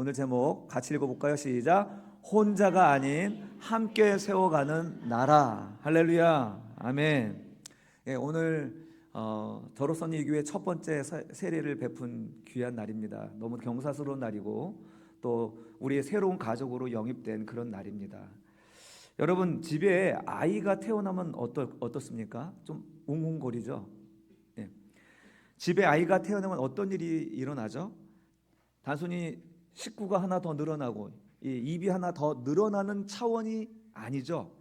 오늘 제목 같이 읽어볼까요? 시작. 혼자가 아닌 함께 세워가는 나라. 할렐루야. 아멘. 예, 오늘 더로선 이 교회 첫 번째 세례를 베푼 귀한 날입니다. 너무 경사스러운 날이고 또 우리의 새로운 가족으로 영입된 그런 날입니다. 여러분, 집에 아이가 태어나면 어떻습니까? 좀 웅웅거리죠. 예. 집에 아이가 태어나면 어떤 일이 일어나죠? 단순히 식구가 하나 더 늘어나고 입이 하나 더 늘어나는 차원이 아니죠.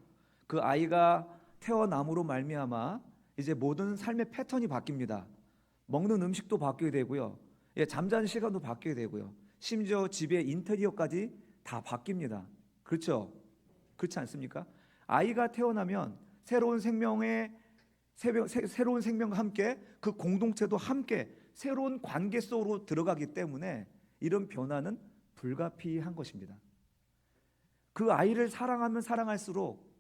그 아이가 태어남으로 말미암아 이제 모든 삶의 패턴이 바뀝니다. 먹는 음식도 바뀌게 되고요. 잠자는 시간도 바뀌게 되고요. 심지어 집의 인테리어까지 다 바뀝니다. 그렇죠? 그렇지 않습니까? 아이가 태어나면 새로운 생명과 함께 그 공동체도 함께 새로운 관계 속으로 들어가기 때문에 이런 변화는 불가피한 것입니다. 그 아이를 사랑하면 사랑할수록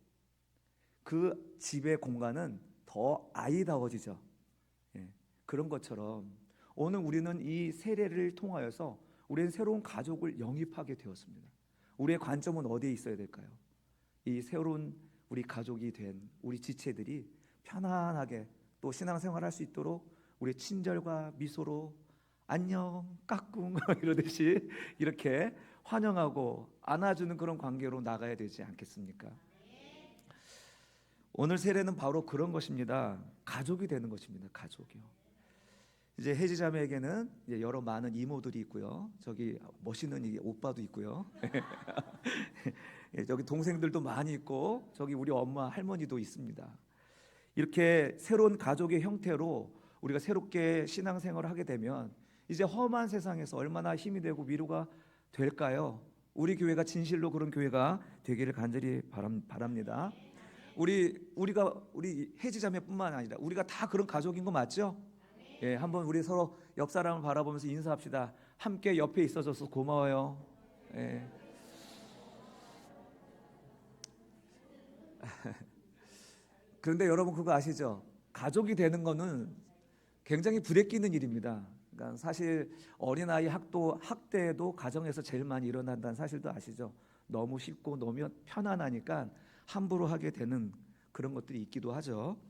그 집의 공간은 더 아이다워지죠. 그런 것처럼 오늘 우리는 이 세례를 통하여서 우리는 새로운 가족을 영입하게 되었습니다. 우리의 관점은 어디에 있어야 될까요? 이 새로운 우리 가족이 된 우리 지체들이 편안하게 또 신앙생활할 수 있도록 우리 친절과 미소로 안녕 까꿍 이러듯이 이렇게 환영하고 안아주는 그런 관계로 나가야 되지 않겠습니까? 오늘 세례는 바로 그런 것입니다. 가족이 되는 것입니다. 가족이요. 이제 혜지 자매에게는 이제 여러 많은 이모들이 있고요. 저기 멋있는 이 오빠도 있고요. 저기 동생들도 많이 있고 저기 우리 엄마 할머니도 있습니다. 이렇게 새로운 가족의 형태로 우리가 새롭게 신앙생활을 하게 되면 이제 험한 세상에서 얼마나 힘이 되고 위로가 될까요? 우리 교회가 진실로 그런 교회가 되기를 간절히 바랍니다. 우리 혜지 자매뿐만 아니라 우리가 다 그런 가족인 거 맞죠? 예, 한번 우리 서로 옆 사람을 바라보면서 인사합시다. 함께 옆에 있어줘서 고마워요. 예. 그런데 여러분 그거 아시죠? 가족이 되는 거는 굉장히 부대끼는 일입니다. 그러니까 사실 어린아이 학대도 가정에서 제일 많이 일어난다는 사실도 아시죠? 너무 쉽고 너무 편안하니까 함부로 하게 되는 그런 것들이 있기도 하죠.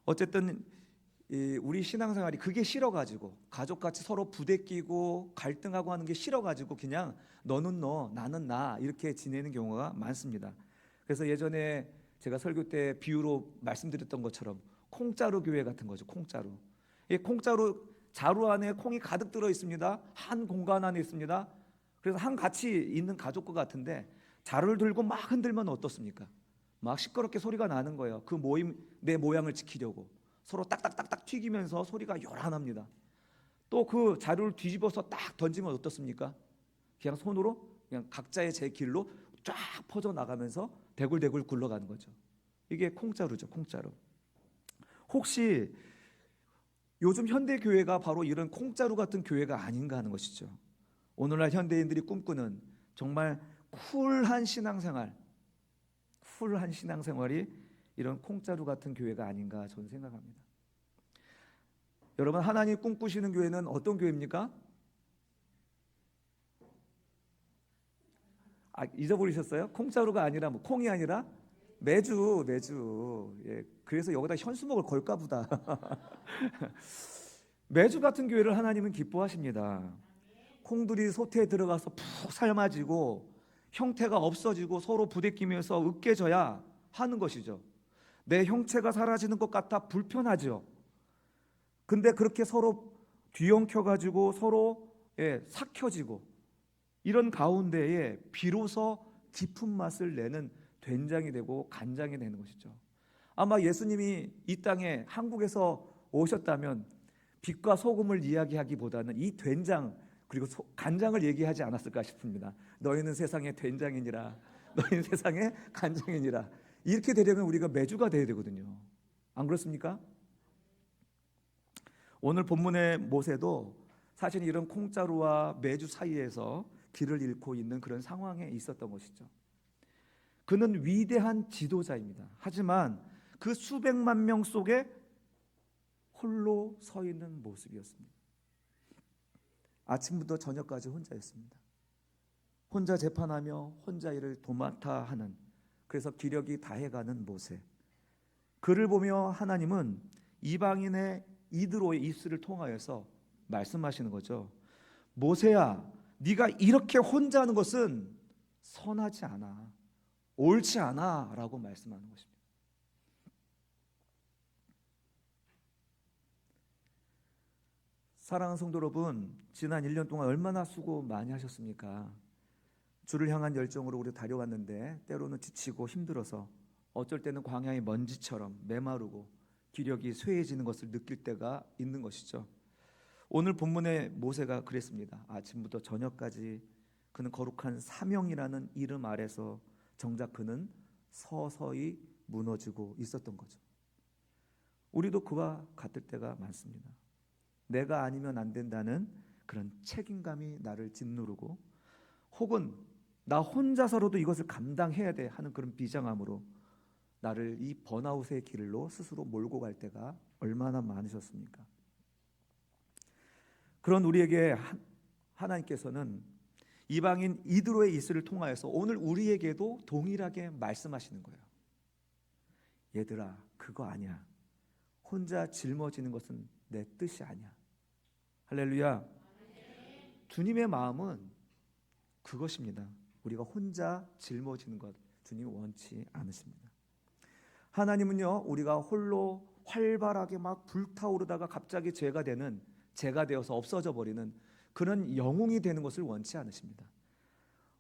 어쨌든 우리 신앙생활이 그게 싫어가지고 가족같이 서로 부대끼고 갈등하고 하는 게 싫어가지고 그냥 너는 너 나는 나 이렇게 지내는 경우가 많습니다. 그래서 예전에 제가 설교 때 비유로 말씀드렸던 것처럼 콩자루 교회 같은 거죠. 콩자루. 이 콩자루 자루 안에 콩이 가득 들어 있습니다. 한 공간 안에 있습니다. 그래서 한 같이 있는 가족과 같은데 자루를 들고 막 흔들면 어떻습니까? 막 시끄럽게 소리가 나는 거예요. 그 내 모양을 지키려고 서로 딱딱딱딱 튀기면서 소리가 요란합니다. 또 그 자루를 뒤집어서 딱 던지면 어떻습니까? 그냥 손으로 그냥 각자의 제 길로 쫙 퍼져 나가면서 대굴대굴 굴러가는 거죠. 이게 콩자루죠. 콩자루. 혹시 요즘 현대 교회가 바로 이런 콩자루 같은 교회가 아닌가 하는 것이죠. 오늘날 현대인들이 꿈꾸는 정말 쿨한 신앙생활이 이런 콩자루 같은 교회가 아닌가 저는 생각합니다. 여러분, 하나님 꿈꾸시는 교회는 어떤 교회입니까? 잊어버리셨어요? 콩자루가 아니라 콩이 아니라 매주. 예, 그래서 여기다 현수막을 걸까 보다. 매주 같은 교회를 하나님은 기뻐하십니다. 콩들이 솥에 들어가서 푹 삶아지고 형태가 없어지고 서로 부대끼면서 으깨져야 하는 것이죠. 내 형체가 사라지는 것 같아 불편하죠. 근데 그렇게 서로 뒤엉켜가지고 서로 삭혀지고 이런 가운데에 비로소 깊은 맛을 내는 된장이 되고 간장이 되는 것이죠. 아마 예수님이 이 땅에 한국에서 오셨다면 빛과 소금을 이야기하기보다는 이 된장 그리고 간장을 얘기하지 않았을까 싶습니다. 너희는 세상의 된장이니라, 너희는 세상의 간장이니라. 이렇게 되려면 우리가 매주가 돼야 되거든요. 안 그렇습니까? 오늘 본문의 모세도 사실 이런 콩자루와 매주 사이에서 길을 잃고 있는 그런 상황에 있었던 것이죠. 그는 위대한 지도자입니다. 하지만 그 수백만 명 속에 홀로 서 있는 모습이었습니다. 아침부터 저녁까지 혼자였습니다. 혼자 재판하며 혼자 일을 도맡아 하는, 그래서 기력이 다해가는 모세. 그를 보며 하나님은 이방인의 이드로의 입술을 통하여서 말씀하시는 거죠. 모세야, 네가 이렇게 혼자 하는 것은 선하지 않아, 옳지 않아 라고 말씀하는 것입니다. 사랑하는 성도 여러분, 지난 1년 동안 얼마나 수고 많이 하셨습니까? 주를 향한 열정으로 우리 달려왔는데 때로는 지치고 힘들어서 어쩔 때는 광야의 먼지처럼 메마르고 기력이 쇠해지는 것을 느낄 때가 있는 것이죠. 오늘 본문의 모세가 그랬습니다. 아침부터 저녁까지 그는 거룩한 사명이라는 이름 아래서 정작 그는 서서히 무너지고 있었던 거죠. 우리도 그와 같을 때가 많습니다. 내가 아니면 안 된다는 그런 책임감이 나를 짓누르고, 혹은 나 혼자서라도 이것을 감당해야 돼 하는 그런 비장함으로 나를 이 번아웃의 길로 스스로 몰고 갈 때가 얼마나 많으셨습니까? 그런 우리에게 하나님께서는 이방인 이드로의 이스를 통하여서 오늘 우리에게도 동일하게 말씀하시는 거예요. 얘들아, 그거 아니야. 혼자 짊어지는 것은 내 뜻이 아니야. 할렐루야. 주님의 마음은 그것입니다. 우리가 혼자 짊어지는 것 주님 원치 않으십니다. 하나님은요, 우리가 홀로 활발하게 막 불타오르다가 갑자기 죄가 되어서 없어져 버리는 그런 영웅이 되는 것을 원치 않으십니다.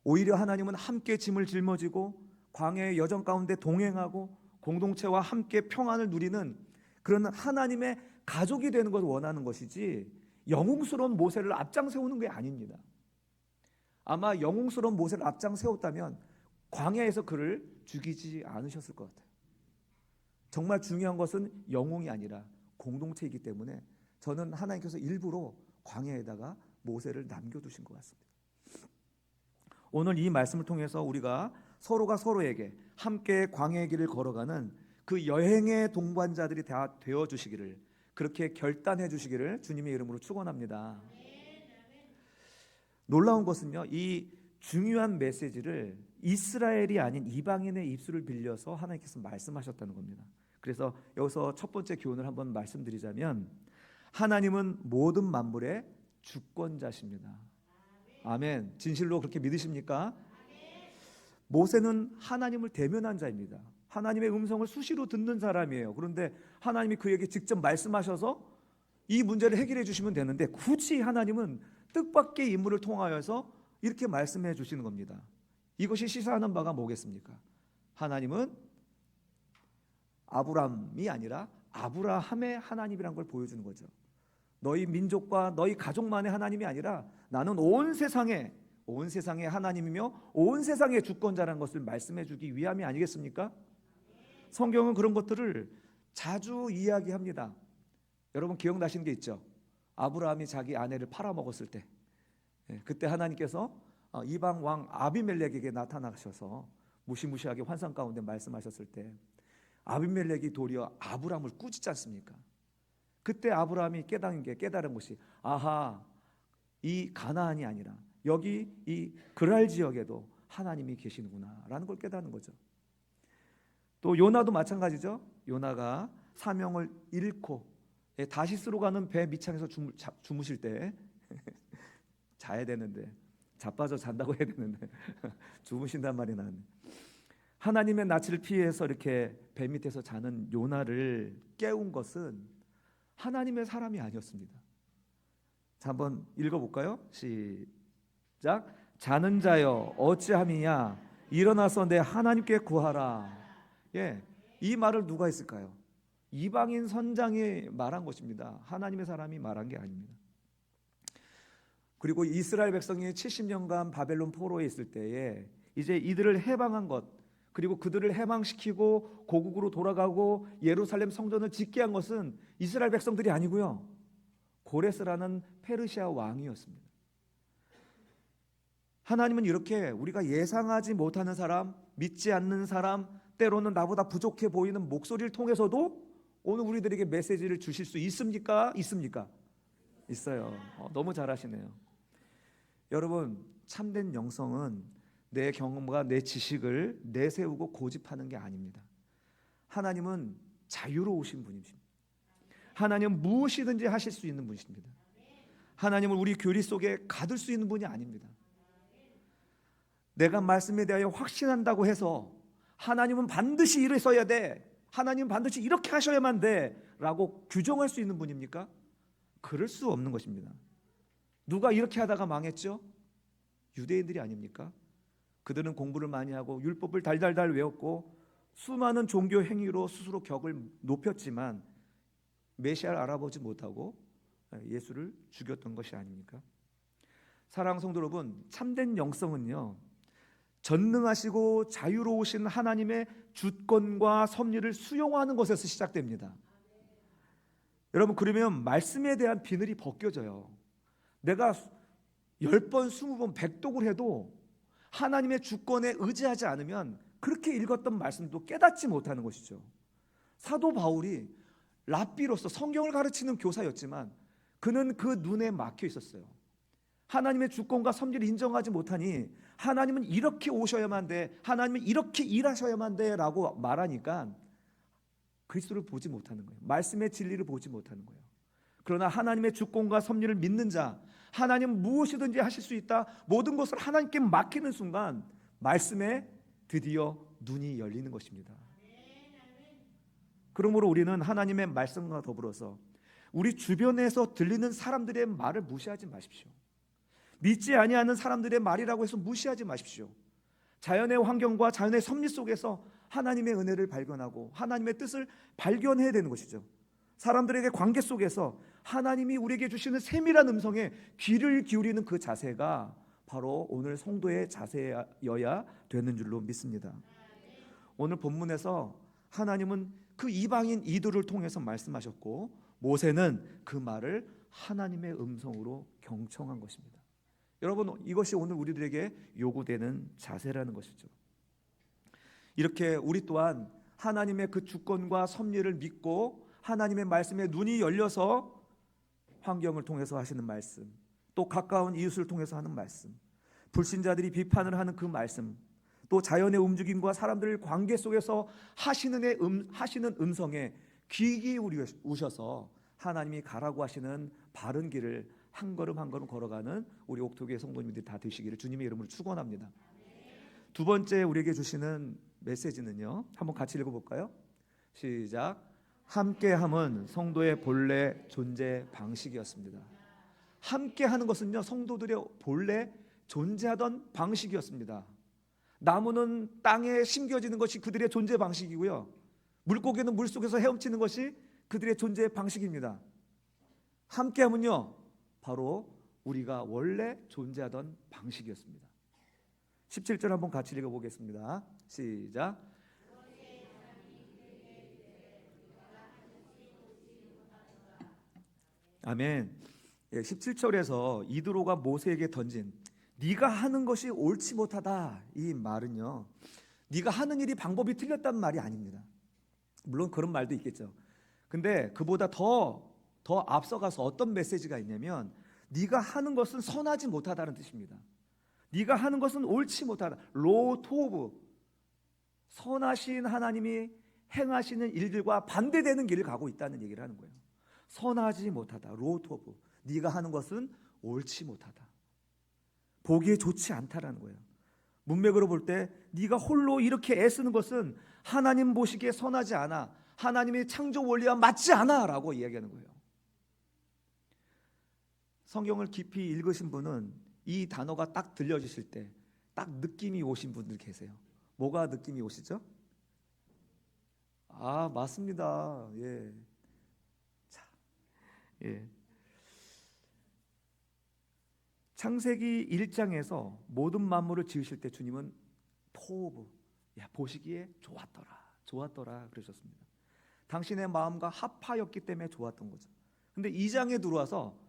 오히려 하나님은 함께 짐을 짊어지고 광야의 여정 가운데 동행하고 공동체와 함께 평안을 누리는 그런 하나님의 가족이 되는 것을 원하는 것이지, 영웅스러운 모세를 앞장 세우는 게 아닙니다. 아마 영웅스러운 모세를 앞장 세웠다면 광야에서 그를 죽이지 않으셨을 것 같아요. 정말 중요한 것은 영웅이 아니라 공동체이기 때문에 저는 하나님께서 일부러 광야에다가 모세를 남겨두신 것 같습니다. 오늘 이 말씀을 통해서 우리가 서로가 서로에게 함께 광야의 길을 걸어가는 그 여행의 동반자들이 다 되어주시기를, 그렇게 결단해 주시기를 주님의 이름으로 축원합니다. 놀라운 것은요, 이 중요한 메시지를 이스라엘이 아닌 이방인의 입술을 빌려서 하나님께서 말씀하셨다는 겁니다. 그래서 여기서 첫 번째 교훈을 한번 말씀드리자면, 하나님은 모든 만물의 주권자십니다. 아멘. 진실로 그렇게 믿으십니까? 모세는 하나님을 대면한 자입니다. 하나님의 음성을 수시로 듣는 사람이에요. 그런데 하나님이 그에게 직접 말씀하셔서 이 문제를 해결해 주시면 되는데, 굳이 하나님은 뜻밖의 인물을 통하여서 이렇게 말씀해 주시는 겁니다. 이것이 시사하는 바가 뭐겠습니까? 하나님은 아브람이 아니라 아브라함의 하나님이란 걸 보여주는 거죠. 너희 민족과 너희 가족만의 하나님이 아니라 나는 온 세상의 하나님이며 온 세상의 주권자라는 것을 말씀해 주기 위함이 아니겠습니까? 성경은 그런 것들을 자주 이야기합니다. 여러분 기억나시는 게 있죠? 아브라함이 자기 아내를 팔아먹었을 때, 그때 하나님께서 이방 왕 아비멜렉에게 나타나셔서 무시무시하게 환상 가운데 말씀하셨을 때 아비멜렉이 도리어 아브라함을 꾸짖지 않습니까? 그때 아브라함이 깨달은 것이, 아하, 이 가나안이 아니라 여기 이 그랄 지역에도 하나님이 계시는구나 라는 걸 깨닫는 거죠. 또 요나도 마찬가지죠. 요나가 사명을 잃고 다시스로 가는 배 밑창에서 주무실 때 자야 되는데, 자빠져 잔다고 해야 되는데 주무신단 말이 나왔네. 하나님의 낯을 피해서 이렇게 배 밑에서 자는 요나를 깨운 것은 하나님의 사람이 아니었습니다. 자, 한번 읽어볼까요? 시작. 자는 자여 어찌함이냐, 일어나서 내 하나님께 구하라. 이 말을 누가 했을까요? 이방인 선장이 말한 것입니다. 하나님의 사람이 말한 게 아닙니다. 그리고 이스라엘 백성이 70년간 바벨론 포로에 있을 때에 이제 이들을 해방한 것, 그리고 그들을 해방시키고 고국으로 돌아가고 예루살렘 성전을 짓게 한 것은 이스라엘 백성들이 아니고요, 고레스라는 페르시아 왕이었습니다. 하나님은 이렇게 우리가 예상하지 못하는 사람, 믿지 않는 사람, 때로는 나보다 부족해 보이는 목소리를 통해서도 오늘 우리들에게 메시지를 주실 수 있습니까? 있습니까? 있어요. 너무 잘하시네요. 여러분, 참된 영성은 내 경험과 내 지식을 내세우고 고집하는 게 아닙니다. 하나님은 자유로우신 분이십니다. 하나님은 무엇이든지 하실 수 있는 분이십니다. 하나님은 우리 교리 속에 가둘 수 있는 분이 아닙니다. 내가 말씀에 대하여 확신한다고 해서 하나님은 반드시 이랬어야 돼, 하나님은 반드시 이렇게 하셔야만 돼 라고 규정할 수 있는 분입니까? 그럴 수 없는 것입니다. 누가 이렇게 하다가 망했죠? 유대인들이 아닙니까? 그들은 공부를 많이 하고 율법을 달달달 외웠고 수많은 종교 행위로 스스로 격을 높였지만 메시아를 알아보지 못하고 예수를 죽였던 것이 아닙니까? 사랑하는 성도 여러분, 참된 영성은요, 전능하시고 자유로우신 하나님의 주권과 섭리를 수용하는 것에서 시작됩니다. 여러분, 그러면 말씀에 대한 비늘이 벗겨져요. 내가 10번, 20번 백독을 해도 하나님의 주권에 의지하지 않으면 그렇게 읽었던 말씀도 깨닫지 못하는 것이죠. 사도 바울이 랍비로서 성경을 가르치는 교사였지만 그는 그 눈에 막혀 있었어요. 하나님의 주권과 섭리를 인정하지 못하니 하나님은 이렇게 오셔야만 돼, 하나님은 이렇게 일하셔야만 돼 라고 말하니까 그리스도를 보지 못하는 거예요. 말씀의 진리를 보지 못하는 거예요. 그러나 하나님의 주권과 섭리를 믿는 자, 하나님은 무엇이든지 하실 수 있다, 모든 것을 하나님께 맡기는 순간 말씀에 드디어 눈이 열리는 것입니다. 그러므로 우리는 하나님의 말씀과 더불어서 우리 주변에서 들리는 사람들의 말을 무시하지 마십시오. 믿지 아니하는 사람들의 말이라고 해서 무시하지 마십시오. 자연의 환경과 자연의 섭리 속에서 하나님의 은혜를 발견하고 하나님의 뜻을 발견해야 되는 것이죠. 사람들에게 관계 속에서 하나님이 우리에게 주시는 세밀한 음성에 귀를 기울이는 그 자세가 바로 오늘 성도의 자세여야 되는 줄로 믿습니다. 오늘 본문에서 하나님은 그 이방인 이들을 통해서 말씀하셨고 모세는 그 말을 하나님의 음성으로 경청한 것입니다. 여러분, 이것이 오늘 우리들에게 요구되는 자세라는 것이죠. 이렇게 우리 또한 하나님의 그 주권과 섭리를 믿고 하나님의 말씀에 눈이 열려서 환경을 통해서 하시는 말씀, 또 가까운 이웃을 통해서 하는 말씀, 불신자들이 비판을 하는 그 말씀, 또 자연의 움직임과 사람들의 관계 속에서 하시는 음성에 귀 기울이셔서 하나님이 가라고 하시는 바른 길을 한 걸음 한 걸음 걸어가는 우리 옥토교회 성도님들이 다 되시기를 주님의 이름으로 축원합니다. 두 번째 우리에게 주시는 메시지는요, 한번 같이 읽어볼까요? 시작. 함께함은 성도의 본래 존재 방식이었습니다. 함께하는 것은요, 성도들의 본래 존재하던 방식이었습니다. 나무는 땅에 심겨지는 것이 그들의 존재 방식이고요, 물고기는 물속에서 헤엄치는 것이 그들의 존재 방식입니다. 함께함은요, 바로 우리가 원래 존재하던 방식이었습니다. 17절 한번 같이 읽어보겠습니다. 시작. 아멘. 17절에서 이드로가 모세에게 던진 네가 하는 것이 옳지 못하다, 이 말은요, 네가 하는 일이 방법이 틀렸다는 말이 아닙니다. 물론 그런 말도 있겠죠. 근데 그보다 더 앞서가서 어떤 메시지가 있냐면 네가 하는 것은 선하지 못하다는 뜻입니다. 네가 하는 것은 옳지 못하다, 로토브, 선하신 하나님이 행하시는 일들과 반대되는 길을 가고 있다는 얘기를 하는 거예요. 선하지 못하다, 로토브, 네가 하는 것은 옳지 못하다, 보기에 좋지 않다라는 거예요. 문맥으로 볼 때 네가 홀로 이렇게 애쓰는 것은 하나님 보시기에 선하지 않아, 하나님의 창조 원리와 맞지 않아 라고 이야기하는 거예요. 성경을 깊이 읽으신 분은 이 단어가 딱 들려주실 때 딱 느낌이 오신 분들 계세요. 뭐가 느낌이 오시죠? 아, 맞습니다. 예. 자, 예. 창세기 1장에서 모든 만물을 지으실 때 주님은 토브, 야, 보시기에 좋았더라 그러셨습니다. 당신의 마음과 합하였기 때문에 좋았던 거죠. 근데 2장에 들어와서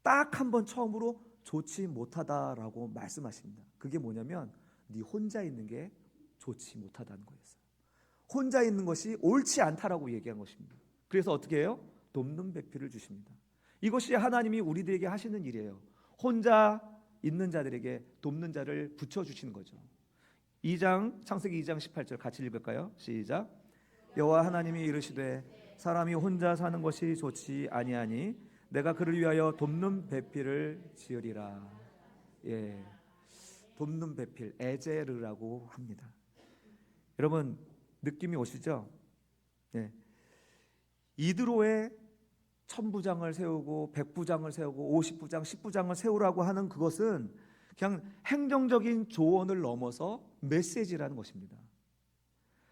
딱 한 번 처음으로 좋지 못하다라고 말씀하십니다. 그게 뭐냐면 네 혼자 있는 게 좋지 못하다는 거였어요. 혼자 있는 것이 옳지 않다라고 얘기한 것입니다. 그래서 어떻게 해요? 돕는 배필을 주십니다. 이것이 하나님이 우리들에게 하시는 일이에요. 혼자 있는 자들에게 돕는 자를 붙여주시는 거죠. 2장 창세기 2장 18절 같이 읽을까요? 시작. 여호와 하나님이 이르시되 사람이 혼자 사는 것이 좋지 아니하니 내가 그를 위하여 돕는 배필을 지으리라. 예, 돕는 배필 에제르라고 합니다. 여러분 느낌이 오시죠? 예, 이드로에 1000부장을 세우고 100부장을 세우고 50부장 10부장을 세우라고 하는 그것은 그냥 행정적인 조언을 넘어서 메시지라는 것입니다.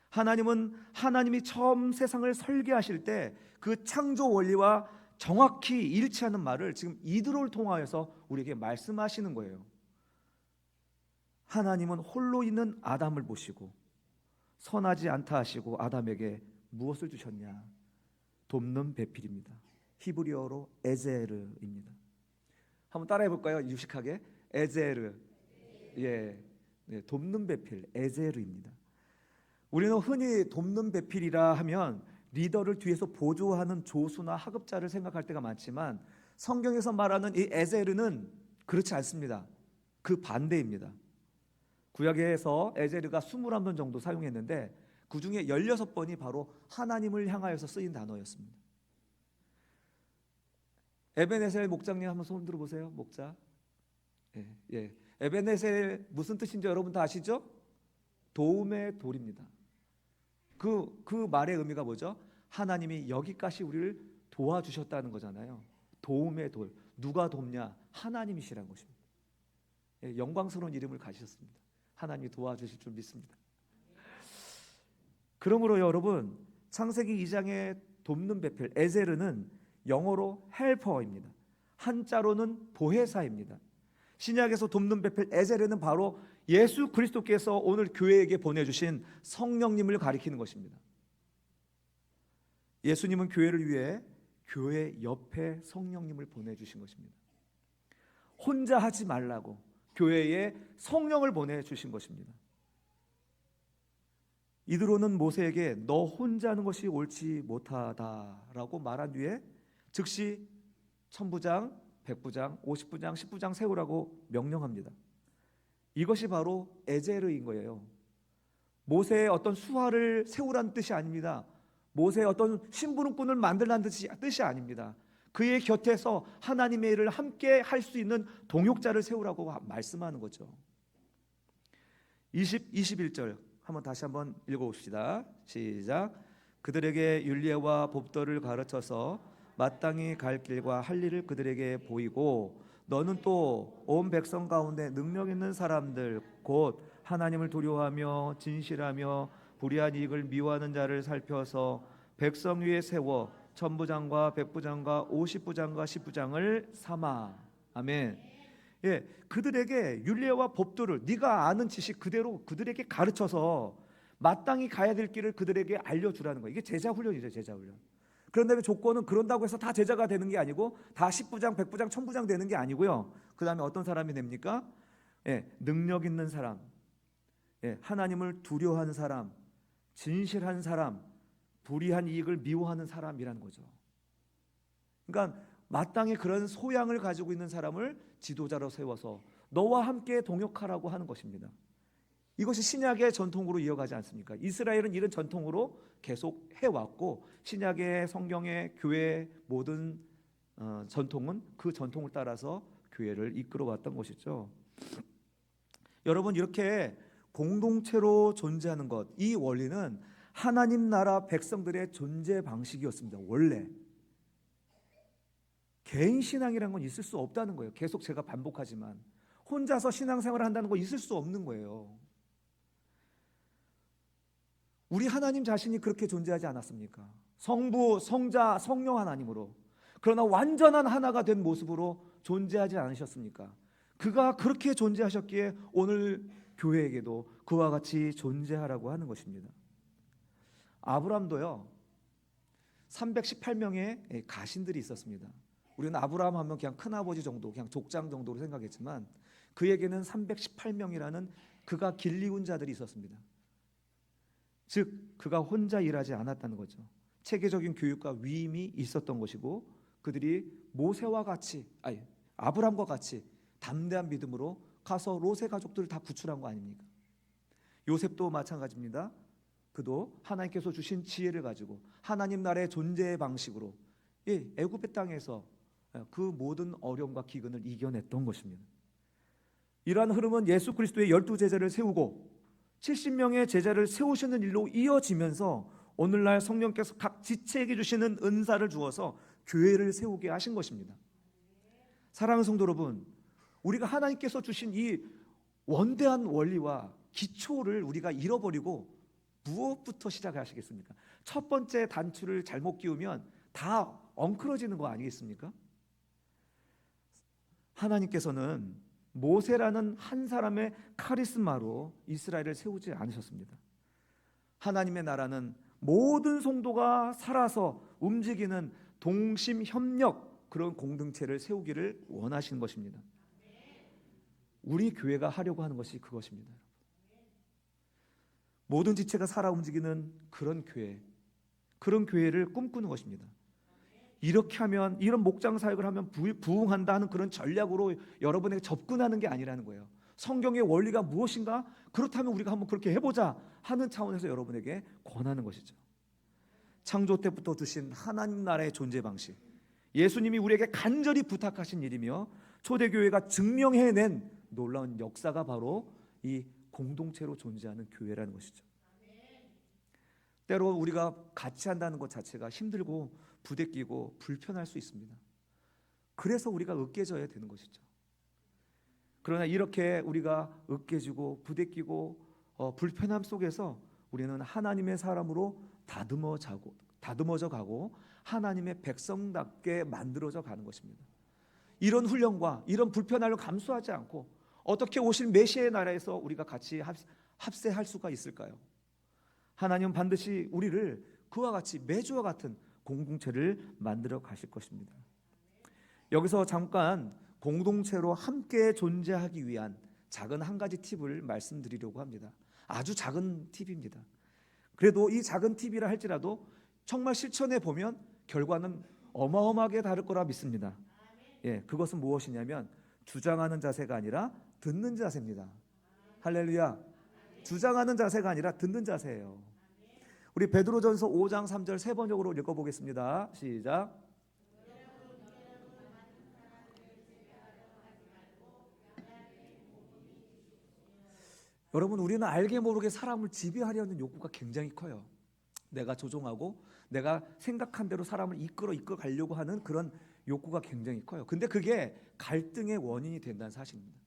하나님은 하나님이 처음 세상을 설계하실 때 그 창조 원리와 정확히 일치하는 말을 지금 이드로를 통하여서 우리에게 말씀하시는 거예요. 하나님은 홀로 있는 아담을 보시고 선하지 않다 하시고 아담에게 무엇을 주셨냐? 돕는 배필입니다. 히브리어로 에제르입니다. 한번 따라해 볼까요? 유식하게 에제르. 예, 네, 돕는 배필 에제르입니다. 우리는 흔히 돕는 배필이라 하면 리더를 뒤에서 보조하는 조수나 하급자를 생각할 때가 많지만 성경에서 말하는 이 에제르는 그렇지 않습니다. 그 반대입니다. 구약에서 에제르가 21번 정도 사용했는데 그 중에 16번이 바로 하나님을 향하여서 쓰인 단어였습니다. 에베네셀 목장님 한번 손 들어보세요. 목자. 예, 예. 에베네셀 무슨 뜻인지 여러분 다 아시죠? 도움의 돌입니다. 그 말의 의미가 뭐죠? 하나님이 여기까지 우리를 도와주셨다는 거잖아요. 도움의 돌. 누가 돕냐? 하나님이시라는 것입니다. 예, 영광스러운 이름을 가지셨습니다. 하나님이 도와주실 줄 믿습니다. 그러므로 여러분 창세기 2장의 돕는 배필 에제르는 영어로 헬퍼입니다. 한자로는 보혜사입니다. 신약에서 돕는 배필 에제르는 바로 예수 그리스도께서 오늘 교회에게 보내주신 성령님을 가리키는 것입니다. 예수님은 교회를 위해 교회 옆에 성령님을 보내주신 것입니다. 혼자 하지 말라고 교회에 성령을 보내주신 것입니다. 이드로는 모세에게 너 혼자 하는 것이 옳지 못하다라고 말한 뒤에 즉시 1000부장, 100부장, 50부장, 10부장 세우라고 명령합니다. 이것이 바로 에제르인 거예요. 모세의 어떤 수하를 세우라는 뜻이 아닙니다. 모세의 어떤 심부름꾼을 만들라는 뜻이 아닙니다. 그의 곁에서 하나님의 일을 함께 할 수 있는 동역자를 세우라고 말씀하는 거죠. 21절 한번 다시 한번 읽어봅시다. 시작. 그들에게 율례와 법도를 가르쳐서 마땅히 갈 길과 할 일을 그들에게 보이고 너는 또 온 백성 가운데 능력 있는 사람들 곧 하나님을 두려워하며 진실하며 불의한 이익을 미워하는 자를 살펴서 백성 위에 세워 1000부장과 100부장과 50부장과 10부장을 삼아. 아멘. 예, 그들에게 율례와 법도를 네가 아는 지식 그대로 그들에게 가르쳐서 마땅히 가야 될 길을 그들에게 알려주라는 거예요. 이게 제자 훈련이죠, 제자 훈련. 그런데 조건은 그런다고 해서 다 제자가 되는 게 아니고 다 10부장, 100부장, 1000부장 되는 게 아니고요. 그 다음에 어떤 사람이 됩니까? 예, 능력 있는 사람, 예, 하나님을 두려워하는 사람, 진실한 사람, 불의한 이익을 미워하는 사람이라는 거죠. 그러니까 마땅히 그런 소양을 가지고 있는 사람을 지도자로 세워서 너와 함께 동역하라고 하는 것입니다. 이것이 신약의 전통으로 이어가지 않습니까? 이스라엘은 이런 전통으로 계속 해왔고 신약의 성경의 교회 모든 전통은 그 전통을 따라서 교회를 이끌어왔던 것이죠. 여러분 이렇게 공동체로 존재하는 것, 이 원리는 하나님 나라 백성들의 존재 방식이었습니다. 원래 개인 신앙이라는 건 있을 수 없다는 거예요. 계속 제가 반복하지만 혼자서 신앙생활을 한다는 거 있을 수 없는 거예요. 우리 하나님 자신이 그렇게 존재하지 않았습니까? 성부, 성자, 성령 하나님으로. 그러나 완전한 하나가 된 모습으로 존재하지 않으셨습니까? 그가 그렇게 존재하셨기에 오늘 교회에게도 그와 같이 존재하라고 하는 것입니다. 아브람도요 318명의 가신들이 있었습니다. 우리는 아브라함 하면 그냥 큰아버지 정도, 그냥 족장 정도로 생각했지만 그에게는 318명이라는 그가 길리운 자들이 있었습니다. 즉 그가 혼자 일하지 않았다는 거죠. 체계적인 교육과 위임이 있었던 것이고 그들이 모세와 같이, 아브람과 같이 담대한 믿음으로 가서 롯의 가족들을 다 구출한 거 아닙니까? 요셉도 마찬가지입니다. 그도 하나님께서 주신 지혜를 가지고 하나님 나라의 존재의 방식으로 애굽의 땅에서 그 모든 어려움과 기근을 이겨냈던 것입니다. 이러한 흐름은 예수 그리스도의 12제자를 세우고 70명의 제자를 세우시는 일로 이어지면서 오늘날 성령께서 각 지체에게 주시는 은사를 주어서 교회를 세우게 하신 것입니다. 사랑하는 성도 여러분, 우리가 하나님께서 주신 이 원대한 원리와 기초를 우리가 잃어버리고 무엇부터 시작하시겠습니까? 첫 번째 단추를 잘못 끼우면 다 엉클어지는 거 아니겠습니까? 하나님께서는 모세라는 한 사람의 카리스마로 이스라엘을 세우지 않으셨습니다. 하나님의 나라는 모든 성도가 살아서 움직이는 동심 협력, 그런 공동체를 세우기를 원하시는 것입니다. 우리 교회가 하려고 하는 것이 그것입니다. 모든 지체가 살아 움직이는 그런 교회, 그런 교회를 꿈꾸는 것입니다. 이렇게 하면, 이런 목장 사역을 하면 부흥한다는 그런 전략으로 여러분에게 접근하는 게 아니라는 거예요. 성경의 원리가 무엇인가? 그렇다면 우리가 한번 그렇게 해보자 하는 차원에서 여러분에게 권하는 것이죠. 창조 때부터 두신 하나님 나라의 존재 방식, 예수님이 우리에게 간절히 부탁하신 일이며 초대교회가 증명해낸 놀라운 역사가 바로 이 공동체로 존재하는 교회라는 것이죠. 때로 우리가 같이 한다는 것 자체가 힘들고 부대끼고 불편할 수 있습니다. 그래서 우리가 으깨져야 되는 것이죠. 그러나 이렇게 우리가 으깨지고 부대끼고 불편함 속에서 우리는 하나님의 사람으로 다듬어져 가고 하나님의 백성답게 만들어져 가는 것입니다. 이런 훈련과 이런 불편함을 감수하지 않고 어떻게 오실 메시아의 나라에서 우리가 같이 합세할 수가 있을까요? 하나님은 반드시 우리를 그와 같이 매주와 같은 공동체를 만들어 가실 것입니다. 여기서 잠깐 공동체로 함께 존재하기 위한 작은 한 가지 팁을 말씀드리려고 합니다. 아주 작은 팁입니다. 그래도 이 작은 팁이라 할지라도 정말 실천해 보면 결과는 어마어마하게 다를 거라 믿습니다. 그것은 무엇이냐면 주장하는 자세가 아니라 듣는 자세입니다. 할렐루야. 주장하는 자세가 아니라 듣는 자세예요. 우리 베드로전서 5장 3절 세 번역으로 읽어보겠습니다. 시작. 여러분, 우리는 알게 모르게 사람을 지배하려는 욕구가 굉장히 커요. 내가 조종하고 내가 생각한 대로 사람을 이끌어 가려고 하는 그런 욕구가 굉장히 커요. 근데 그게 갈등의 원인이 된다는 사실입니다.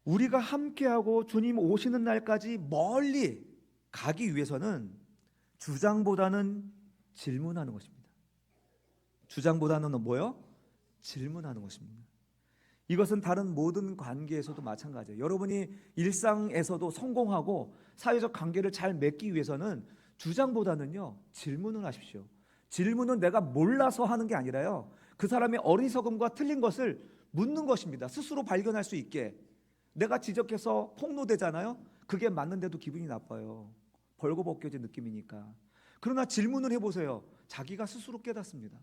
우리가 함께하고 주님 오시는 날까지 멀리 가기 위해서는 주장보다는 질문하는 것입니다. 주장보다는 뭐요? 질문하는 것입니다. 이것은 다른 모든 관계에서도 마찬가지예요. 여러분이 일상에서도 성공하고 사회적 관계를 잘 맺기 위해서는 주장보다는요, 질문을 하십시오. 질문은 내가 몰라서 하는 게 아니라요, 그 사람의 어리석음과 틀린 것을 묻는 것입니다. 스스로 발견할 수 있게. 내가 지적해서 폭로되잖아요. 그게 맞는데도 기분이 나빠요. 벌거벗겨진 느낌이니까. 그러나 질문을 해보세요. 자기가 스스로 깨닫습니다.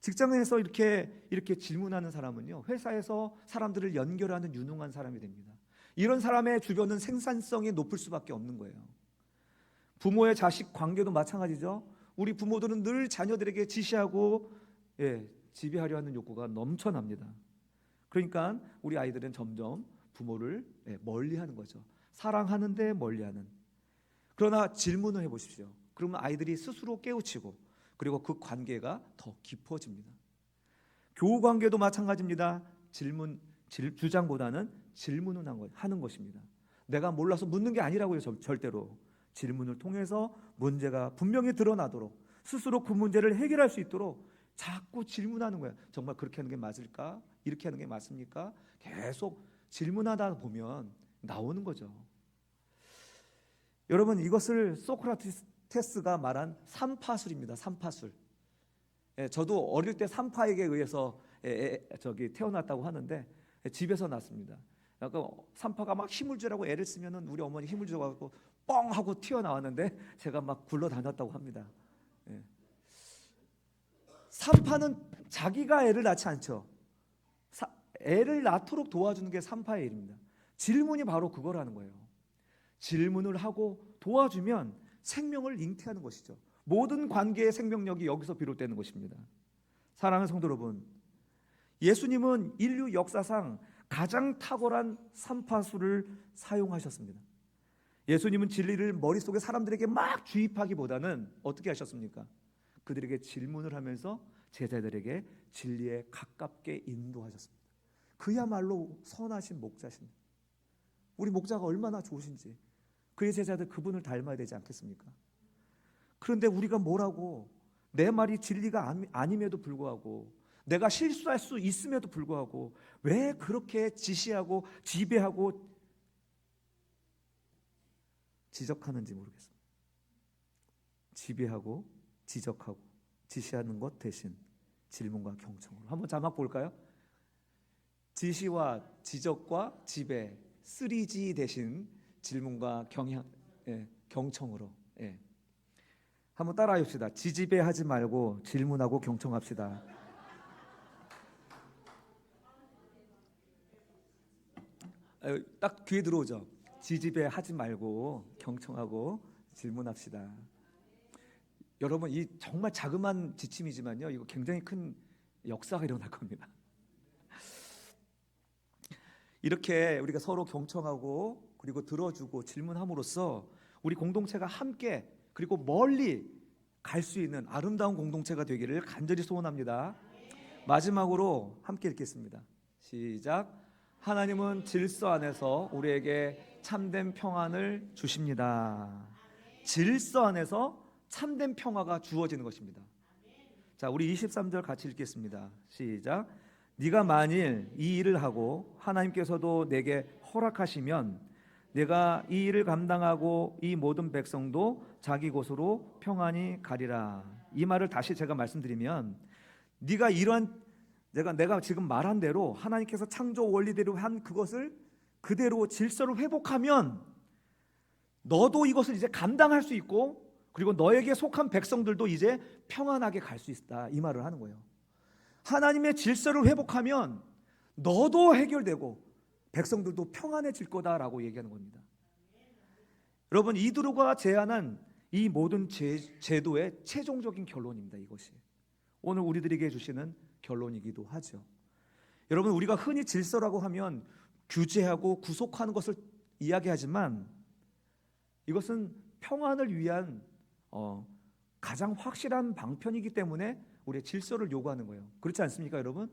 직장에서 이렇게 질문하는 사람은요, 회사에서 사람들을 연결하는 유능한 사람이 됩니다. 이런 사람의 주변은 생산성이 높을 수밖에 없는 거예요. 부모의 자식 관계도 마찬가지죠. 우리 부모들은 늘 자녀들에게 지시하고 지배하려 하는 욕구가 넘쳐납니다. 그러니까 우리 아이들은 점점 부모를 멀리하는 거죠. 사랑하는데 멀리하는. 그러나 질문을 해보십시오. 그러면 아이들이 스스로 깨우치고 그리고 그 관계가 더 깊어집니다. 교우 관계도 마찬가지입니다. 주장보다는 질문을 하는 것입니다. 내가 몰라서 묻는 게 아니라고요. 절대로. 질문을 통해서 문제가 분명히 드러나도록, 스스로 그 문제를 해결할 수 있도록 자꾸 질문하는 거예요. 정말 그렇게 하는 게 맞을까? 이렇게 하는 게 맞습니까? 계속 질문하다 보면 나오는 거죠. 여러분, 이것을 소크라테스가 말한 삼파술입니다. 삼파술. 저도 어릴 때 삼파에게 의해서 태어났다고 하는데 집에서 났습니다. 약간 삼파가 막 힘을 주라고 애를 쓰면은 우리 어머니 힘을 줘가지고 뻥 하고 튀어나왔는데 제가 막 굴러다녔다고 합니다. 삼파는 자기가 애를 낳지 않죠. 애를 낳도록 도와주는 게 산파의 일입니다. 질문이 바로 그거라는 거예요. 질문을 하고 도와주면 생명을 잉태하는 것이죠. 모든 관계의 생명력이 여기서 비롯되는 것입니다. 사랑하는 성도 여러분, 예수님은 인류 역사상 가장 탁월한 산파술을 사용하셨습니다. 예수님은 진리를 머릿속에 사람들에게 막 주입하기보다는 어떻게 하셨습니까? 그들에게 질문을 하면서 제자들에게 진리에 가깝게 인도하셨습니다. 그야말로 선하신 목자십니다. 우리 목자가 얼마나 좋으신지 그의 제자들 그분을 닮아야 되지 않겠습니까? 그런데 우리가 뭐라고 내 말이 진리가 아님에도 불구하고 내가 실수할 수 있음에도 불구하고 왜 그렇게 지시하고 지배하고 지적하는지 모르겠습니다. 지배하고 지적하고 지시하는 것 대신 질문과 경청으로 한번 자막 볼까요? 지시와 지적과 지배 3G 대신 질문과 경청으로 한번 따라합시다. 지지배하지 말고 질문하고 경청합시다. 딱 귀에 들어오죠? 지지배하지 말고 경청하고 질문합시다. 여러분, 이 정말 자그마한 지침이지만요, 이거 굉장히 큰 역사가 일어날 겁니다. 이렇게 우리가 서로 경청하고 그리고 들어주고 질문함으로써 우리 공동체가 함께 그리고 멀리 갈 수 있는 아름다운 공동체가 되기를 간절히 소원합니다. 마지막으로 함께 읽겠습니다. 시작. 하나님은 질서 안에서 우리에게 참된 평안을 주십니다. 질서 안에서 참된 평화가 주어지는 것입니다. 자, 우리 23절 같이 읽겠습니다. 시작. 네가 만일 이 일을 하고 하나님께서도 내게 허락하시면 내가 이 일을 감당하고 이 모든 백성도 자기 곳으로 평안히 가리라. 이 말을 다시 제가 말씀드리면, 네가 이러한 내가 지금 말한 대로 하나님께서 창조 원리대로 한 그것을 그대로 질서를 회복하면 너도 이것을 이제 감당할 수 있고 그리고 너에게 속한 백성들도 이제 평안하게 갈 수 있다, 이 말을 하는 거예요. 하나님의 질서를 회복하면 너도 해결되고 백성들도 평안해질 거다라고 얘기하는 겁니다. 여러분, 이드루가 제안한 이 모든 제도의 최종적인 결론입니다. 이것이 오늘 우리들에게 주시는 결론이기도 하죠. 여러분, 우리가 흔히 질서라고 하면 규제하고 구속하는 것을 이야기하지만 이것은 평안을 위한 가장 확실한 방편이기 때문에 우리의 질서를 요구하는 거예요. 그렇지 않습니까, 여러분?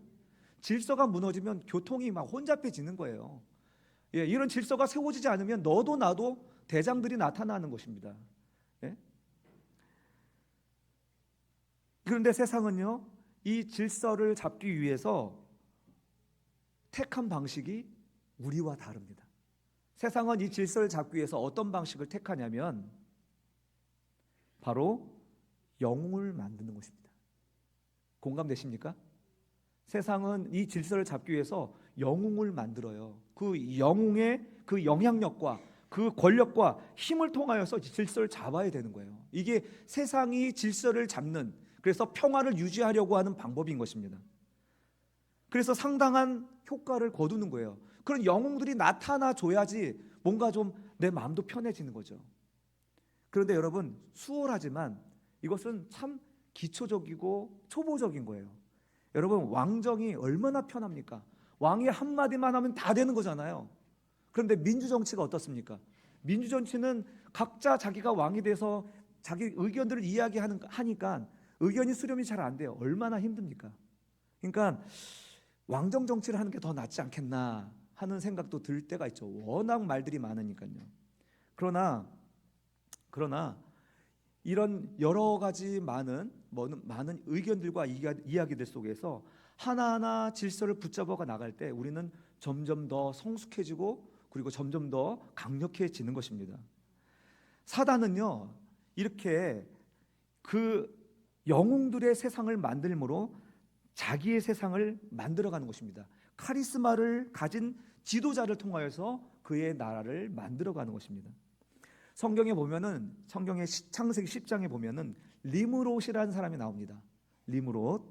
질서가 무너지면 교통이 막 혼잡해지는 거예요. 이런 질서가 세워지지 않으면 너도 나도 대장들이 나타나는 것입니다. 그런데 세상은요, 이 질서를 잡기 위해서 택한 방식이 우리와 다릅니다. 세상은 이 질서를 잡기 위해서 어떤 방식을 택하냐면 바로 영웅을 만드는 것입니다. 공감되십니까? 세상은 이 질서를 잡기 위해서 영웅을 만들어요. 그 영웅의 그 영향력과 그 권력과 힘을 통하여서 질서를 잡아야 되는 거예요. 이게 세상이 질서를 잡는, 그래서 평화를 유지하려고 하는 방법인 것입니다. 그래서 상당한 효과를 거두는 거예요. 그런 영웅들이 나타나 줘야지 뭔가 좀 내 마음도 편해지는 거죠. 그런데 여러분, 수월하지만 이것은 참 기초적이고 초보적인 거예요. 여러분, 왕정이 얼마나 편합니까? 왕이 한마디만 하면 다 되는 거잖아요. 그런데 민주정치가 어떻습니까? 민주정치는 각자 자기가 왕이 돼서 자기 의견들을 이야기하니까 의견이 수렴이 잘 안 돼요. 얼마나 힘듭니까? 그러니까 왕정 정치를 하는 게 더 낫지 않겠나 하는 생각도 들 때가 있죠. 워낙 말들이 많으니까요. 그러나 이런 여러 가지 많은 의견들과 이야기들 속에서 하나하나 질서를 붙잡아가 나갈 때 우리는 점점 더 성숙해지고 그리고 점점 더 강력해지는 것입니다. 사단은요, 이렇게 그 영웅들의 세상을 만들므로 자기의 세상을 만들어가는 것입니다. 카리스마를 가진 지도자를 통하여서 그의 나라를 만들어가는 것입니다. 성경에 보면은, 성경의 창세기 10장에 보면은 리므롯이라는 사람이 나옵니다. 리므롯.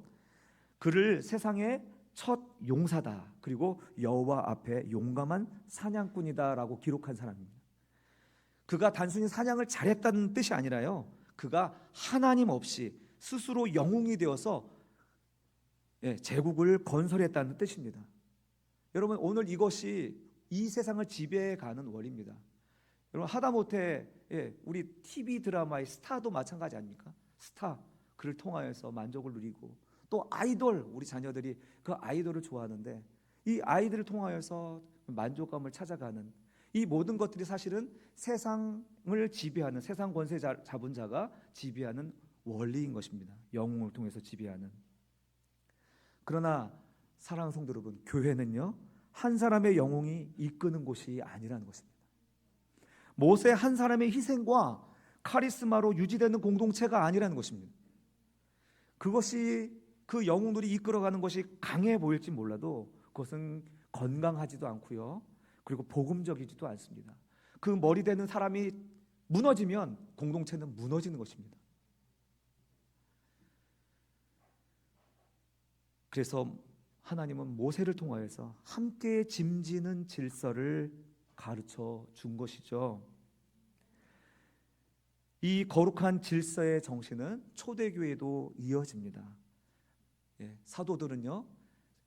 그를 세상의 첫 용사다. 그리고 여호와 앞에 용감한 사냥꾼이다라고 기록한 사람입니다. 그가 단순히 사냥을 잘했다는 뜻이 아니라요, 그가 하나님 없이 스스로 영웅이 되어서 제국을 건설했다는 뜻입니다. 여러분, 오늘 이것이 이 세상을 지배해가는 원리입니다. 여러분, 하다못해 우리 TV 드라마의 스타도 마찬가지 아닙니까? 스타, 그를 통하여서 만족을 누리고, 또 아이돌, 우리 자녀들이 그 아이돌을 좋아하는데 이 아이들을 통하여서 만족감을 찾아가는 이 모든 것들이 사실은 세상을 지배하는, 세상 권세 잡은 자가 지배하는 원리인 것입니다. 영웅을 통해서 지배하는. 그러나 사랑하는 성도 여러분, 교회는요, 한 사람의 영웅이 이끄는 곳이 아니라는 것입니다. 모세 한 사람의 희생과 카리스마로 유지되는 공동체가 아니라는 것입니다. 그것이, 그 영웅들이 이끌어가는 것이 강해 보일지 몰라도 그것은 건강하지도 않고요, 그리고 복음적이지도 않습니다. 그 머리 되는 사람이 무너지면 공동체는 무너지는 것입니다. 그래서 하나님은 모세를 통하여서 함께 짐지는 질서를 가르쳐 준 것이죠. 이 거룩한 질서의 정신은 초대교회도 이어집니다. 사도들은요,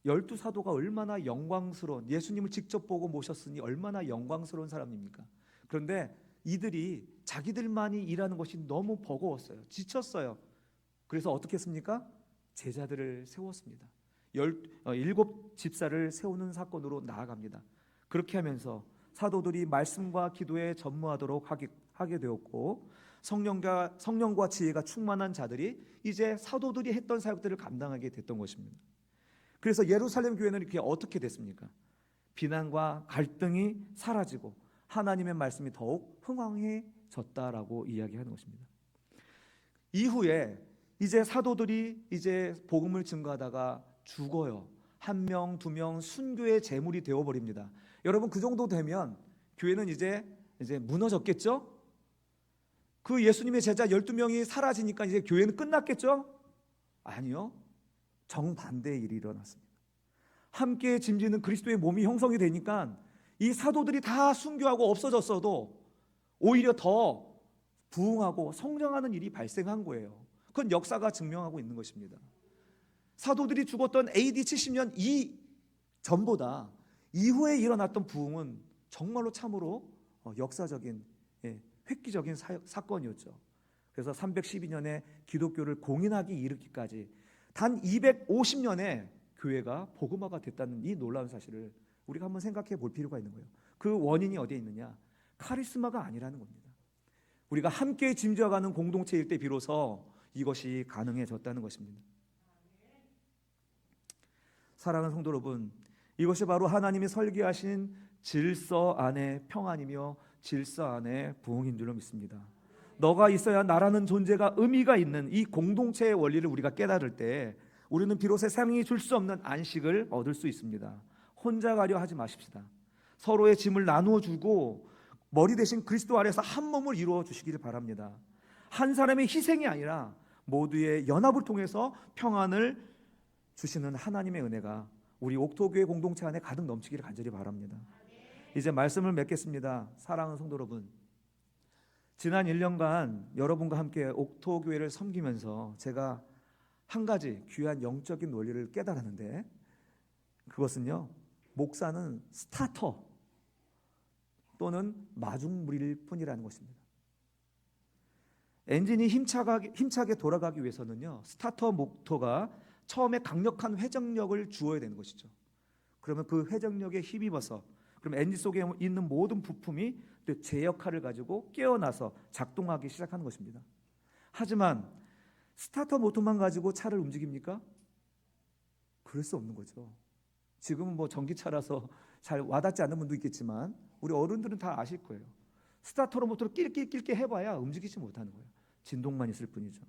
12사도가 얼마나 영광스러운, 예수님을 직접 보고 모셨으니 얼마나 영광스러운 사람입니까? 그런데 이들이 자기들만이 일하는 것이 너무 버거웠어요. 지쳤어요. 그래서 어떻게 했습니까? 제자들을 세웠습니다. 7 집사를 세우는 사건으로 나아갑니다. 그렇게 하면서 사도들이 말씀과 기도에 전무하도록 하게 되었고, 성령과 지혜가 충만한 자들이 이제 사도들이 했던 사역들을 감당하게 됐던 것입니다. 그래서 예루살렘 교회는 이렇게 어떻게 됐습니까? 비난과 갈등이 사라지고 하나님의 말씀이 더욱 흥왕해졌다라고 이야기하는 것입니다. 이후에 이제 사도들이 이제 복음을 증거하다가 죽어요. 1명, 2명 순교의 제물이 되어버립니다. 여러분, 그 정도 되면 교회는 이제 무너졌겠죠? 그 예수님의 제자 12명이 사라지니까 이제 교회는 끝났겠죠? 아니요. 정반대의 일이 일어났습니다. 함께 짐지는 그리스도의 몸이 형성이 되니까 이 사도들이 다 순교하고 없어졌어도 오히려 더 부흥하고 성장하는 일이 발생한 거예요. 그건 역사가 증명하고 있는 것입니다. 사도들이 죽었던 AD 70년 전보다 이후에 일어났던 부흥은 정말로 참으로 역사적인, 획기적인 사건이었죠. 그래서 312년에 기독교를 공인하기 이르기까지 단 250년에 교회가 복음화가 됐다는 이 놀라운 사실을 우리가 한번 생각해 볼 필요가 있는 거예요. 그 원인이 어디에 있느냐? 카리스마가 아니라는 겁니다. 우리가 함께 짐져가는 공동체일 때 비로소 이것이 가능해졌다는 것입니다. 사랑하는 성도 여러분, 이것이 바로 하나님이 설계하신 질서 안의 평안이며 질서 안의 부흥인 줄로 믿습니다. 너가 있어야 나라는 존재가 의미가 있는 이 공동체의 원리를 우리가 깨달을 때 우리는 비록 세상이 줄 수 없는 안식을 얻을 수 있습니다. 혼자 가려 하지 마십시다. 서로의 짐을 나누어 주고 머리 대신 그리스도 아래서 한 몸을 이루어 주시기를 바랍니다. 한 사람의 희생이 아니라 모두의 연합을 통해서 평안을 주시는 하나님의 은혜가 우리 옥토교회 공동체 안에 가득 넘치기를 간절히 바랍니다. 이제 말씀을 맺겠습니다. 사랑하는 성도 여러분, 지난 1년간 여러분과 함께 옥토교회를 섬기면서 제가 한 가지 귀한 영적인 원리를 깨달았는데, 그것은요, 목사는 스타터 또는 마중물일 뿐이라는 것입니다. 엔진이 힘차게 돌아가기 위해서는요, 스타터 모터가 처음에 강력한 회전력을 주어야 되는 것이죠. 그러면 그 회전력에 힘입어서 그럼 엔진 속에 있는 모든 부품이 제 역할을 가지고 깨어나서 작동하기 시작하는 것입니다. 하지만 스타터 모터만 가지고 차를 움직입니까? 그럴 수 없는 거죠. 지금은 뭐 전기차라서 잘 와닿지 않는 분도 있겠지만 우리 어른들은 다 아실 거예요. 스타터 모터로 낄낄낄낄 해봐야 움직이지 못하는 거예요. 진동만 있을 뿐이죠.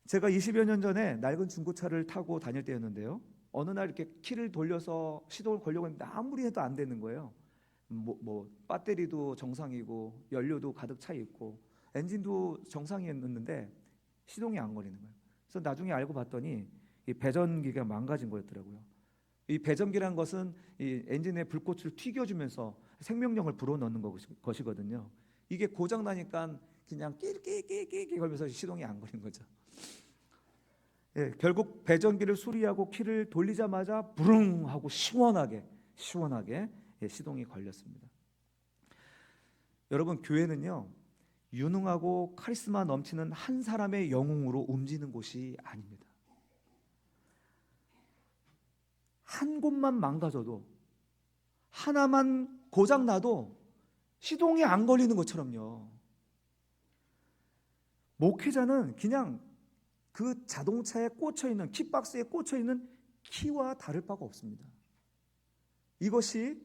제가 20여 년 전에 낡은 중고차를 타고 다닐 때였는데요, 어느 날 이렇게 키를 돌려서 시동을 걸려고 했는데 아무리 해도 안 되는 거예요. 배터리도 정상이고 연료도 가득 차 있고 엔진도 정상이었는데 시동이 안 걸리는 거예요. 그래서 나중에 알고 봤더니 이 배전기가 망가진 거였더라고요. 이 배전기란 것은 이 엔진에 불꽃을 튀겨주면서 생명력을 불어넣는 것이거든요. 이게 고장 나니까 그냥 끼끼끼끼 걸면서 시동이 안 걸린 거죠. 예, 결국 배전기를 수리하고 키를 돌리자마자 부릉 하고 시원하게 예, 시동이 걸렸습니다. 여러분, 교회는요, 유능하고 카리스마 넘치는 한 사람의 영웅으로 움직이는 곳이 아닙니다. 한 곳만 망가져도, 하나만 고장 나도 시동이 안 걸리는 것처럼요, 목회자는 그냥 그 자동차에 꽂혀 있는, 키박스에 꽂혀 있는 키와 다를 바가 없습니다. 이것이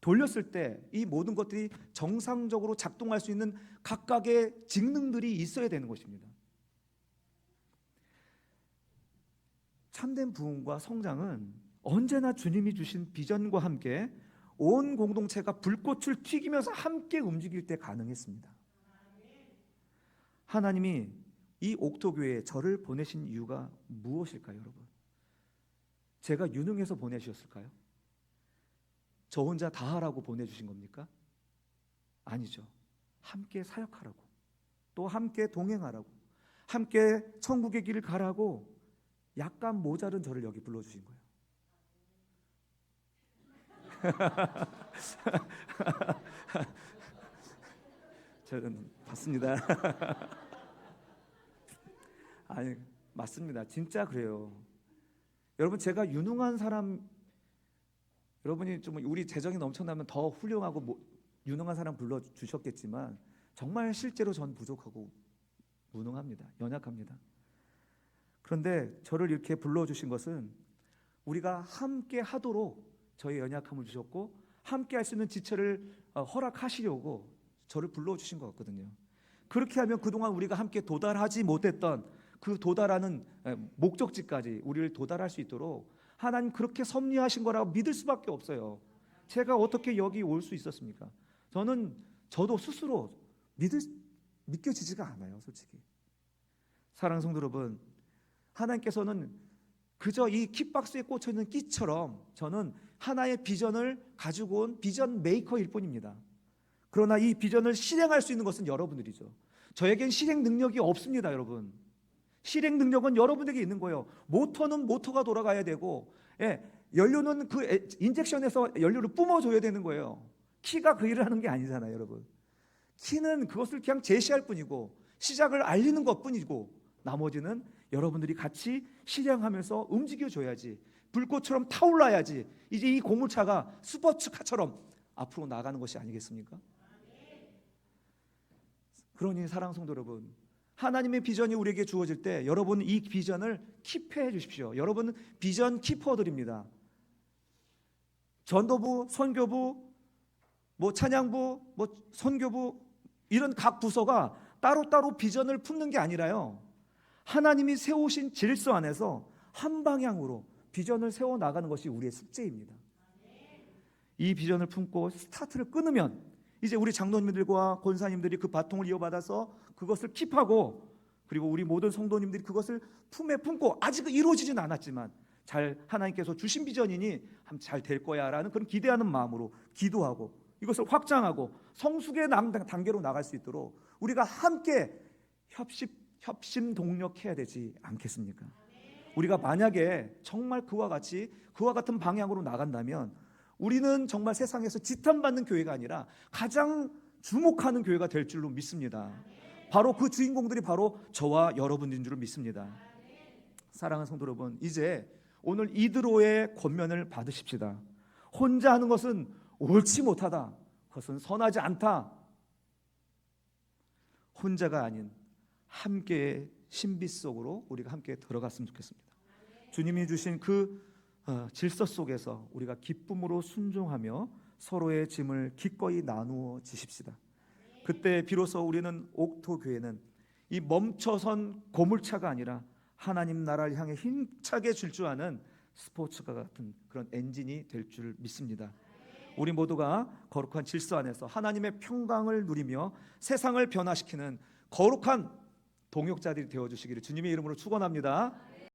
돌렸을 때 이 모든 것들이 정상적으로 작동할 수 있는 각각의 직능들이 있어야 되는 것입니다. 참된 부흥과 성장은 언제나 주님이 주신 비전과 함께 온 공동체가 불꽃을 튀기면서 함께 움직일 때 가능했습니다. 하나님이 이 옥토교회에 저를 보내신 이유가 무엇일까요, 여러분? 제가 유능해서 보내주셨을까요? 저 혼자 다 하라고 보내주신 겁니까? 아니죠. 함께 사역하라고, 또 함께 동행하라고, 함께 천국의 길을 가라고 약간 모자른 저를 여기 불러주신 거예요. 저는 봤습니다. 아니, 맞습니다. 진짜 그래요. 여러분, 제가 유능한 사람, 여러분이 좀 우리 재정이 넘쳐나면 더 훌륭하고 유능한 사람 불러주셨겠지만 정말 실제로 전 부족하고 무능합니다. 연약합니다. 그런데 저를 이렇게 불러주신 것은 우리가 함께 하도록 저의 연약함을 주셨고, 함께 할 수 있는 지체를 허락하시려고 저를 불러주신 것 같거든요. 그렇게 하면 그동안 우리가 함께 도달하지 못했던 그 도달하는 목적지까지 우리를 도달할 수 있도록 하나님 그렇게 섭리하신 거라고 믿을 수밖에 없어요. 제가 어떻게 여기 올 수 있었습니까? 저도 스스로 믿겨지지가 않아요, 솔직히. 사랑하는 성도 여러분, 하나님께서는 그저 이 kit박스에 꽂혀 있는 끼처럼 저는 하나의 비전을 가지고 온 비전 메이커일 뿐입니다. 그러나 이 비전을 실행할 수 있는 것은 여러분들이죠. 저에겐 실행 능력이 없습니다, 여러분. 실행 능력은 여러분에게 있는 거예요. 모터는 모터가 돌아가야 되고, 연료는 그 인젝션에서 연료를 뿜어줘야 되는 거예요. 키가 그 일을 하는 게 아니잖아요, 여러분. 키는 그것을 그냥 제시할 뿐이고 시작을 알리는 것뿐이고, 나머지는 여러분들이 같이 실행하면서 움직여줘야지, 불꽃처럼 타올라야지 이제 이 고물차가 스포츠카처럼 앞으로 나가는 것이 아니겠습니까? 그러니 사랑하는 성도 여러분, 하나님의 비전이 우리에게 주어질 때 여러분 이 비전을 킵해 주십시오. 여러분은 비전 키퍼들입니다. 전도부, 선교부, 찬양부, 선교부, 이런 각 부서가 따로따로 비전을 품는 게 아니라요, 하나님이 세우신 질서 안에서 한 방향으로 비전을 세워나가는 것이 우리의 숙제입니다. 이 비전을 품고 스타트를 끊으면 이제 우리 장로님들과 권사님들이 그 바통을 이어받아서 그것을 킵하고, 그리고 우리 모든 성도님들이 그것을 품에 품고, 아직 이루어지진 않았지만 하나님께서 주신 비전이니 잘 될 거야 라는 그런 기대하는 마음으로 기도하고 이것을 확장하고 성숙의 단계로 나갈 수 있도록 우리가 함께 협심동력해야 되지 않겠습니까? 우리가 만약에 정말 그와 같은 방향으로 나간다면 우리는 정말 세상에서 지탄받는 교회가 아니라 가장 주목하는 교회가 될 줄로 믿습니다. 바로 그 주인공들이 바로 저와 여러분인 줄 믿습니다. 사랑하는 성도 여러분, 이제 오늘 이드로의 권면을 받으십시다. 혼자 하는 것은 옳지 못하다, 그것은 선하지 않다. 혼자가 아닌 함께의 신비 속으로 우리가 함께 들어갔으면 좋겠습니다. 주님이 주신 그 질서 속에서 우리가 기쁨으로 순종하며 서로의 짐을 기꺼이 나누어 지십시다. 그때 비로소 우리는 옥토교회는 이 멈춰선 고물차가 아니라 하나님 나라를 향해 힘차게 질주하는 스포츠카 같은 그런 엔진이 될 줄 믿습니다. 우리 모두가 거룩한 질서 안에서 하나님의 평강을 누리며 세상을 변화시키는 거룩한 동역자들이 되어주시기를 주님의 이름으로 축원합니다.